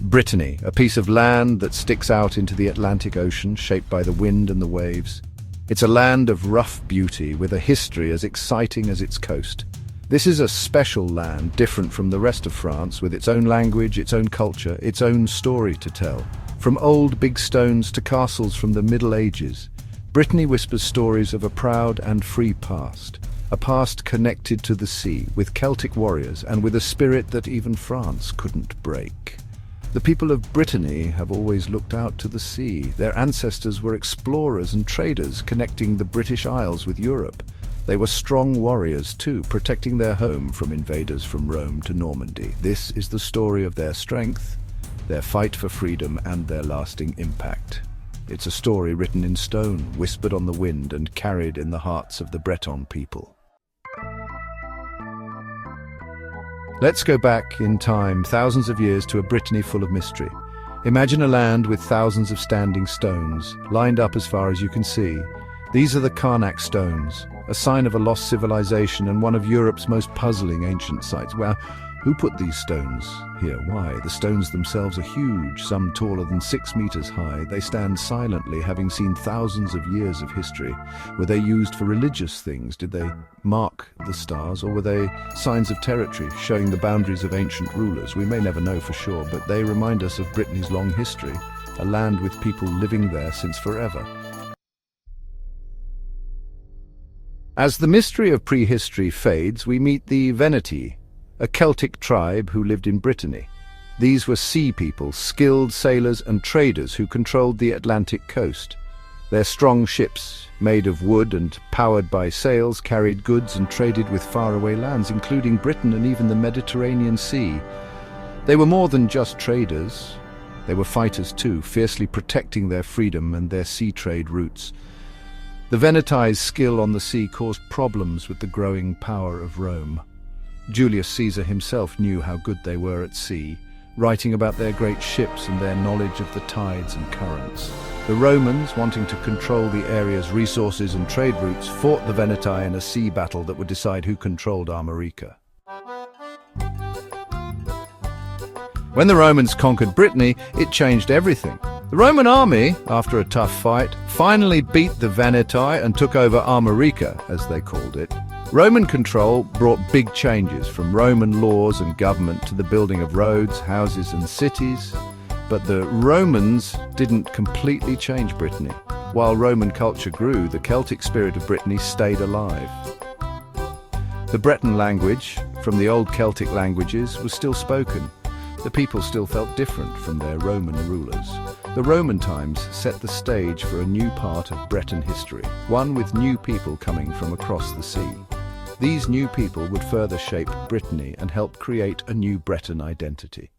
Brittany, a piece of land that sticks out into the Atlantic Ocean, shaped by the wind and the waves. It's a land of rough beauty with a history as exciting as its coast. This is a special land, different from the rest of France, with its own language, its own culture, its own story to tell. From old big stones to castles from the Middle Ages, Brittany whispers stories of a proud and free past. A past connected to the sea, with Celtic warriors and with a spirit that even France couldn't break. The people of Brittany have always looked out to the sea. Their ancestors were explorers and traders, connecting the British Isles with Europe. They were strong warriors too, protecting their home from invaders from Rome to Normandy. This is the story of their strength, their fight for freedom, and their lasting impact. It's a story written in stone, whispered on the wind, and carried in the hearts of the Breton people. Let's go back in time, thousands of years, to a Brittany full of mystery. Imagine a land with thousands of standing stones, lined up as far as you can see. These are the Karnak stones, a sign of a lost civilization and one of Europe's most puzzling ancient sites. Well, who put these stones here? Why? The stones themselves are huge, some taller than 6 meters high. They stand silently, having seen thousands of years of history. Were they used for religious things? Did they mark the stars? Or were they signs of territory, showing the boundaries of ancient rulers? We may never know for sure, but they remind us of Brittany's long history, a land with people living there since forever. As the mystery of prehistory fades, we meet the Veneti, a Celtic tribe who lived in Brittany. These were sea people, skilled sailors and traders who controlled the Atlantic coast. Their strong ships, made of wood and powered by sails, carried goods and traded with faraway lands, including Britain and even the Mediterranean Sea. They were more than just traders. They were fighters too, fiercely protecting their freedom and their sea trade routes. The Veneti's skill on the sea caused problems with the growing power of Rome. Julius Caesar himself knew how good they were at sea, writing about their great ships and their knowledge of the tides and currents. The Romans, wanting to control the area's resources and trade routes, fought the Veneti in a sea battle that would decide who controlled America. When the Romans conquered Brittany, it changed everything. The Roman army, after a tough fight, finally beat the Veneti and took over America, as they called it. Roman control brought big changes, from Roman laws and government to the building of roads, houses and cities. But the Romans didn't completely change Brittany. While Roman culture grew, the Celtic spirit of Brittany stayed alive. The Breton language, from the old Celtic languages, was still spoken. The people still felt different from their Roman rulers. The Roman times set the stage for a new part of Breton history, one with new people coming from across the sea. These new people would further shape Brittany and help create a new Breton identity.